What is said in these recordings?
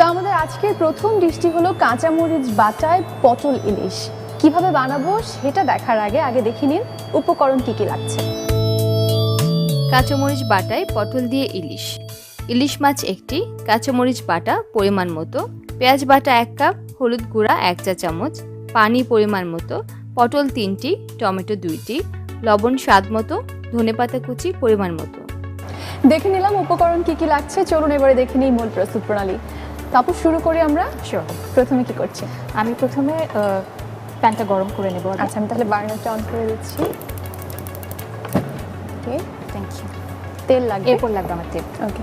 তো আমাদের আজকের প্রথম ডিশটি হলো কাঁচামরিচ বাটায় পটল ইলিশ। কিভাবে বানাবো সেটা দেখার আগে দেখে নিন উপকরণ কি কি লাগছে। কাঁচামরিচ বাটায় পটল দিয়ে ইলিশ, ইলিশ মাছ একটি, কাঁচামরিচ বাটা পরিমাণ মতো, পেঁয়াজ বাটা 1 কাপ, হলুদ গুঁড়া 1 চা চামচ, পানি পরিমাণ মতো, পটল 3টি, টমেটো 2টি, লবণ স্বাদ মতো, ধনেপাতা কুচি পরিমাণ মতো। দেখে নিলাম উপকরণ কি কি লাগছে, চলুন এবারে দেখে নিই মূল প্রস্তুত প্রণালী। তারপর শুরু করি আমরা। প্রথমে কি করছি? আমি প্রথমে প্যানটা গরম করে নেব। আচ্ছা, আমি তাহলে বার্নারটা অন করে দিচ্ছি। ওকে, থ্যাংক ইউ। তেল লাগবে? এরপর লাগবে আমার তেল। ওকে।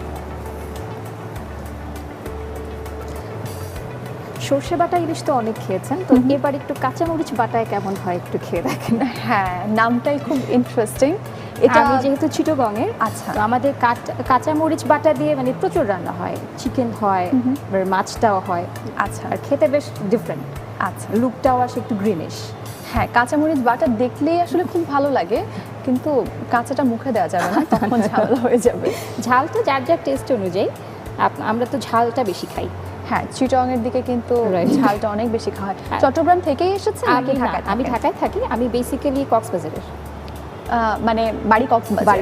সর্ষে বাটা ইলিশ তো অনেক খেয়েছেন, তো এবার একটু কাঁচামরিচ বাটায় কেমন হয় একটু খেয়ে দেখেন। হ্যাঁ, নামটাই খুব ইন্টারেস্টিং। এটা আমি যেহেতু চিটগংয়ের, আচ্ছা, তো আমাদের কাঁচামরিচ বাটা দিয়ে মানে প্রচুর রান্না হয়, চিকেন হয়, মাছটাও হয়। আচ্ছা, আর খেতে বেশ ডিফারেন্ট। আচ্ছা, লুকটাও আসে একটু গ্রিনিশ। হ্যাঁ, কাঁচামরিচ বাটা দেখলেই আসলে খুব ভালো লাগে, কিন্তু কাঁচাটা মুখে দেওয়া যাবে না, তখন ঝামেলা হয়ে যাবে। ঝালটা যার যার টেস্ট অনুযায়ী, আমরা তো ঝালটা বেশি খাই। হ্যাঁ, চিটগংয়ের দিকে কিন্তু ঝালটা অনেক বেশি খাওয়া হয়। চট্টগ্রাম থেকেই এসেছে নাকি ঢাকায়? আমি ঢাকায় থাকি, আমি বেসিক্যালি কক্সবাজারের। মানে বাড়ি কক্সবাজার।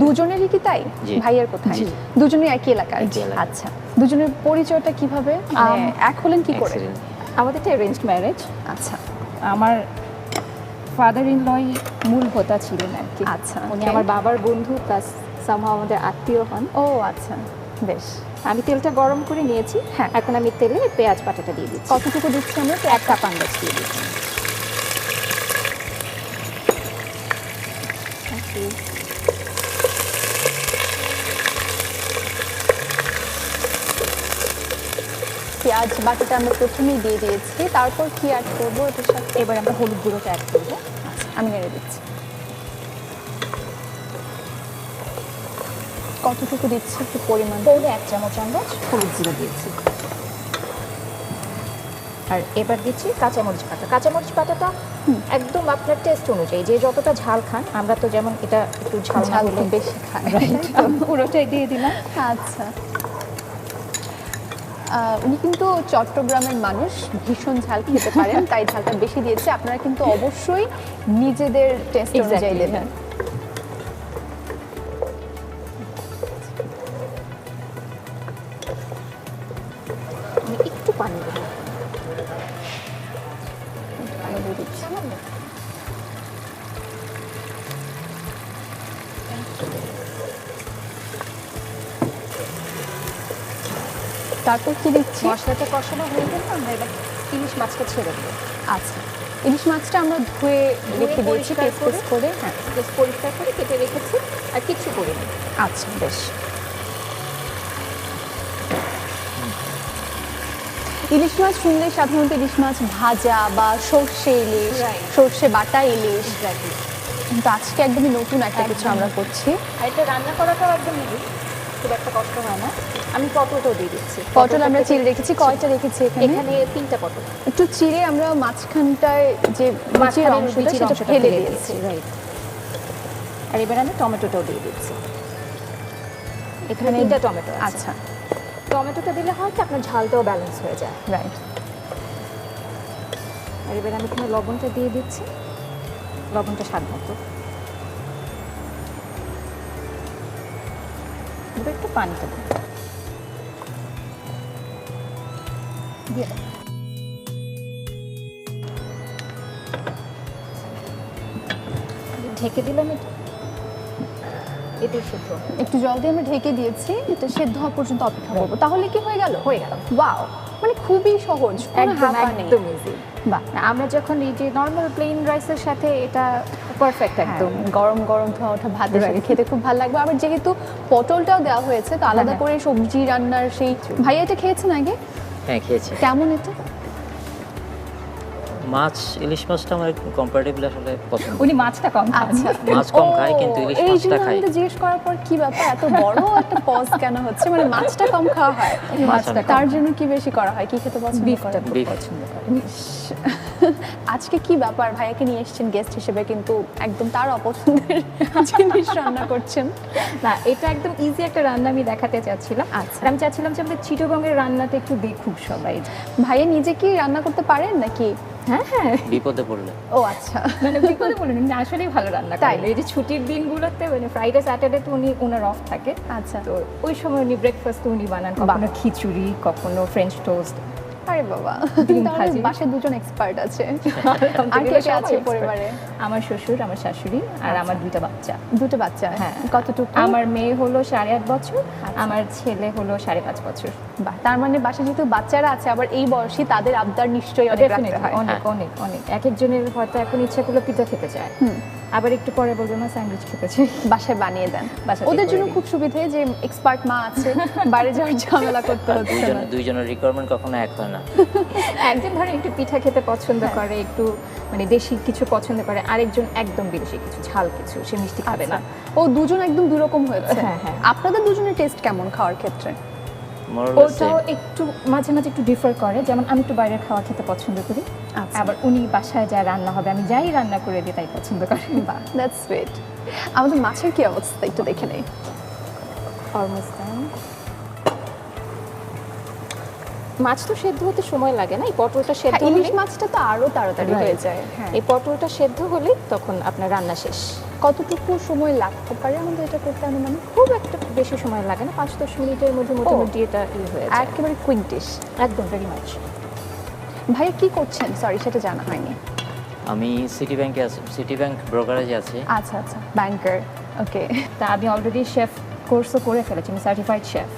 দুজনেরই কি তাই? ভাইয়ের কোথায়? দুজনেই একই এলাকার। আচ্ছা, দুজনের পরিচয়টা কিভাবে, এক হলেন কি করে? আমাদের একটা অ্যারেঞ্জড ম্যারেজ। আচ্ছা, আমার ফাদার ইন লই মূল হোতা ছিলেন আর কি। আচ্ছা, উনি আমার বাবার বন্ধু প্লাস সামহাও আমাদের আত্মীয় হন। ও আচ্ছা, বেশ। আমি তেলটা গরম করে নিয়েছি। হ্যাঁ, এখন আমি তেলে পেঁয়াজ বাটাটা দিয়ে দিচ্ছি। কতটুকু দিচ্ছি আমরা? 1 কাপ আন্দাজ দিয়ে দিচ্ছি। পেঁয়াজ বাটাটা আমরা প্রথমেই দিয়ে দিয়েছি, তারপর কি অ্যাড করবো এটার সাথে? এবার আমরা হলুদ গুঁড়োটা অ্যাড করবো। আচ্ছা, আমি নেড়ে দিচ্ছি। কতটুকু দিচ্ছি একটু পরিমাণ? পৌনে 1 চামচ আন্দাজ হলুদ গুঁড়ো দিয়েছি। আর এবার দিচ্ছি কাঁচামরিচ বাটা। কাঁচামরিচ বাটাটা একদম আপনার টেস্ট অনুযায়ী, যে যতটা ঝাল খান। আমরা তো যেমন এটা একটু ঝাল হলে বেশি খাই, পুরোটাই দিয়ে দিলাম। আচ্ছা, উনি কিন্তু চট্টগ্রামের মানুষ, ভীষণ ঝাল খেতে পারেন, তাই ঝালটা বেশি দিয়েছে। আপনারা কিন্তু অবশ্যই নিজেদের টেস্ট অনুযায়ী দেবেন। আমি একটু পানি দেবো। তারপর কি দিচ্ছি? মশলাটা কষানো হয়ে গেলে আমরা এবার ইলিশ মাছটা ছেড়ে দেবো। আচ্ছা, ইলিশ মাছটা আমরা ধুয়ে রেখে দিয়েছি পেস্ট করে। হ্যাঁ, বেশ পরিষ্কার করে কেটে রেখেছি, আর কিচ্ছু করিনি। আচ্ছা, বেশ। ইলিশ মাছ শুনলে সাধারণত ইলিশ মাছ ভাজা বা সর্ষে ইলিশ, সর্ষে বাটা ইলিশ, কিন্তু আজকে একদমই নতুন একটা কিছু আমরা করছি। আর এটা রান্না করাটাও একদম ইজি, খুব একটা কষ্ট হয় না। আমি পটলটাও দিয়ে দিচ্ছি। পটল আমরা চিড়ে রেখেছি। কয়টা রেখেছি এখানে? এখানে 3টা পটল। একটু চিড়ে আমরা মাঝখানটায় যে মাছের অংশটা সেটা ফেলে দিয়েছি। রাইট। আর এবার আমি টমেটোটাও দিয়ে দিচ্ছি। এখানে 3টা টমেটো। আচ্ছা, টমেটোটা দিলে হয় কি আপনার ঝালটাও ব্যালেন্স হয়ে যায়। রাইট। আর এবার আমি এখানে লবণটা দিয়ে দিচ্ছি, লবণটা স্বাদ মতো। এবার একটু পানিটা দিই, ঢেকে দিলাম। এটাই শুদ্ধ। একটু জল দিয়ে আমরা ঢেকে দিয়েছি, এটা সেদ্ধ হওয়া পর্যন্ত অপেক্ষা করবো। তাহলে কি হয়ে গেল? হয়ে গেল। ওয়াও, মানে খুবই সহজ, একদম ইজি। বাহ, আমরা যখন এই যে নর্মাল প্লেন রাইসের সাথে এটা পারফেক্ট, একদম গরম গরম ধোয়া ওঠা ভাতের সাথে খেতে খুব ভালো লাগবে। আবার যেহেতু পটলটাও দেওয়া হয়েছে, তো আলাদা করে সবজি রান্নার সেই। ভাইয়া এটা খেয়েছেন আগে? হ্যাঁ, খেয়েছি। কেমন এটা? মাছ, ইলিশ মাছটা আমার একটু কম্পারেটিভলি আসলে পছন্দ। উনি মাছটা কম খান। আচ্ছা, মাছ কম খায়, কিন্তু ইলিশ মাছটা খায়। এই জন্য জিজ্ঞেস করার পর কি ব্যাপার, এত বড় একটা পজ কেন হচ্ছে? মানে মাছটা কম খাওয়া হয়, মাছটা তার জন্য কি বেশি করা হয়? কি খেতে পছন্দ করেন? বিফ পছন্দ করেন। আজকে কি ব্যাপার, ভাইয়াকে নিয়ে এসেছেন গেস্ট হিসেবে কিন্তু একদম তার অপছন্দের জিনিস রান্না করছেন? না, এটা একদম ইজি একটা রান্না আমি দেখাতে চাচ্ছিলাম। আচ্ছা। আর আমি চাচ্ছিলাম যে আমাদের চিটাগংয়ের রান্নাটা একটু দেখুক সবাই। ভাইয়া নিজে কি রান্না করতে পারেন নাকি? হ্যাঁ হ্যাঁ, বিপদে পড়লে। ও আচ্ছা। মানে বিপদে বলুন, উনি আসলেই ভালো রান্না তাই? করেন। এই যে ছুটির দিনগুলোতে মানে ফ্রাইডে স্যাটারডে তো ওনার অফ থাকে। আচ্ছা। তো ওই সময় উনি ব্রেকফাস্ট উনি বানান, কখনো খিচুড়ি, কখনো ফ্রেঞ্চ টোস্ট। আরে বাবা, ডিম তাহলে ভাজি। বাসায় দুজন এক্সপার্ট আছে। আর কে কে আছে পরিবারে? আমার শ্বশুর, আমার শাশুড়ি আর আমার দুটো বাচ্চা। দুটো বাচ্চা? হ্যাঁ। কতটুকু? আমার মেয়ে হলো 8.5 বছর, আমার ছেলে হলো 5.5 বছর। বাহ, তার মানে বাসায় যেহেতু বাচ্চারা আছে আবার এই বয়সী, তাদের আবদার নিশ্চয়ই অনেক রাখতে Definitely, হয়। অনেক অনেক অনেক। এক একজনের হয়তো এখন ইচ্ছা করলো পিঠা খেতে চায়, আবার একটু পরে বলবে মা স্যান্ডউইচ খেতে চাই। বাসায় বানিয়ে দেন। বাসাতেই ওদের করে জন্য দিই। খুব সুবিধে যে এক্সপার্ট মা আছে, বাইরে যাওয়ার ঝামেলা করতে হচ্ছে না। দুইজনের রিকোয়ারমেন্ট কখনো এক হয় না। একজন ধরেন একটু পিঠা খেতে পছন্দ করে, একটু মানে দেশি কিছু পছন্দ করে, আরেকজন একদম বিদেশি কিছু, ঝাল কিছু, সে মিষ্টি খাবে না। ও দুজন একদম দুই রকম হয়েছে। হ্যাঁ, হ্যাঁ। আপনাদের দুজনের টেস্ট কেমন খাওয়ার ক্ষেত্রে? More or less ওটাও same. একটু মাঝে মাঝে একটু ডিফার করে, যেমন আমি একটু বাইরের খাওয়া খেতে পছন্দ করি, আচ্ছা। আবার উনি বাসায় যা রান্না হবে আমি যাই রান্না করে দিই তাই পছন্দ করে। বাহ, দ্যাটস সুইট। আমাদের মাছের কি অবস্থা একটু দেখে নেই। Almost done. মাছ তো সেদ্ধ হতে সময় লাগে না, এই পটলটা সেদ্ধ ইলিশ হলে মাছটা তো আরো তাড়াতাড়ি Right. হয়ে যায়। হ্যাঁ। এই পটলটা সেদ্ধ হলেই তখন আপনার রান্না শেষ। কতটুকু সময় লাগতে পারে আমাদের এটা করতে অনুমানিক? খুব একটা বেশি সময় লাগে না, 5-10 মিনিটের মধ্যে মোটামুটি এটা হয়ে যায়। একেবারে কুইক ডিশ। একদম ভেরি মাছ। ভাইয়া কি করছেন? সরি, সেটা জানা হয়নি। আমি সিটি ব্যাংকে আছি, সিটি ব্যাংক ব্রোকারেজে আছি। আচ্ছা আচ্ছা, ব্যাংকার। ওকে তা আমি অলরেডি শেফ কোর্সও করে ফেলেছি, আমি সার্টিফাইড শেফ।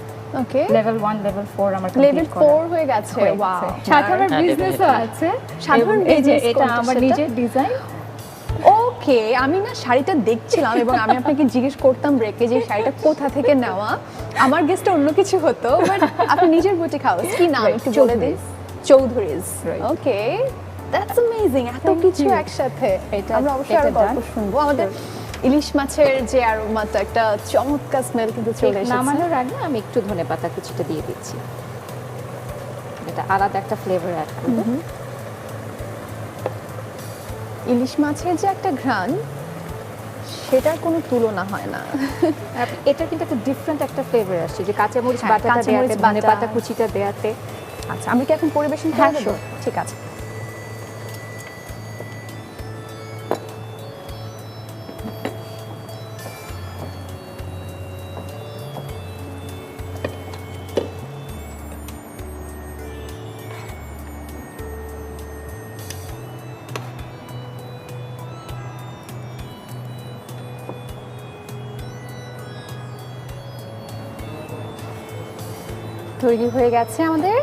ওকে, লেভেল 1 লেভেল 4 আমার লেভেল কমপ্লিট করা 4 হয়ে গেছে। হয়ে ওয়াও। গেছে। সাথে আমার হ্যাঁ, বিজনেসও definitely. আছে। সাধারণ এবং এই যে business এটা কোনটা আমার সেটা? নিজের ডিজাইন। ওকে, আমি না শাড়িটা দেখছিলাম এবং আমি আপনাকে জিজ্ঞেস করতাম ব্রেকে যে শাড়িটা কোথা থেকে নেওয়া। আমার গেস্টটা অন্য কিছু হতো, বাট আপনি নিজের বুটিক হাউস কি নাম Right, একটু বলে দিন? চৌধুরীজ। Right. Okay, that's amazing. এত Thank কিছু you. একসাথে। এটা- আমরা অবশ্যই আরো এটা গল্প done. শুনবো। আমাদের ইলিশ মাছের যে অ্যারোমাটা, একটা চমৎকার স্মেল কিন্তু চলে এসেছে। নামানোর আগে আমি একটু ধনেপাতা কুচিটা দিয়ে দিচ্ছি, এটা আলাদা একটা ফ্লেভার অ্যাড করবে। ইলিশ মাছের যে একটা ঘ্রাণ, সেটার কোনো তুলনা হয় না। আর এটা কিন্তু একটা ডিফারেন্ট একটা ফ্লেভার আসছে, যে কাঁচামরিচ হ্যাঁ, বাটাটা কাঁচামরিচ দেয়াতে, বাটা। ধনেপাতা কুচিটা দেয়াতে। আচ্ছা, আমি কি এখন পরিবেশন করে হ্যাঁ, দেবো? sure. ঠিক আছে। তৈরি হয়ে গেছে আমাদের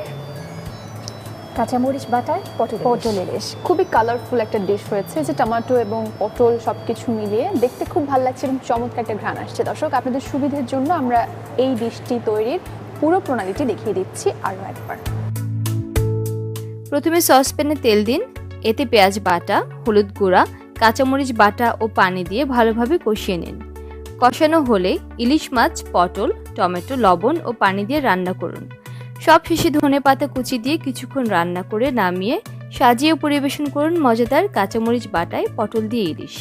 কাঁচামরিচ বাটার পটল ইলিশ। খুবই কালারফুল একটা ডিশ হয়েছে, যে টমেটো এবং পটল সবকিছু মিলিয়ে দেখতে খুব ভালো লাগছে এবং চমৎকার একটা ঘ্রাণ আসছে। দর্শক, আপনাদের সুবিধার জন্য আমরা এই ডিশটি তৈরির পুরো প্রণালীটি দেখিয়ে দিচ্ছি আরও একবার। প্রথমে সসপ্যানে তেল দিন, এতে পেঁয়াজ বাটা, হলুদ গুঁড়া, কাঁচামরিচ বাটা ও পানি দিয়ে ভালোভাবে কষিয়ে নিন। কষানো হলে ইলিশ মাছ, পটল, টমেটো, লবণ ও পানি দিয়ে রান্না করুন। সব শেষে ধনেপাতা কুচি দিয়ে কিছুক্ষণ রান্না করে নামিয়ে সাজিয়ে পরিবেশন করুন মজাদার কাঁচামরিচ বাটায় পটল দিয়ে ইলিশ।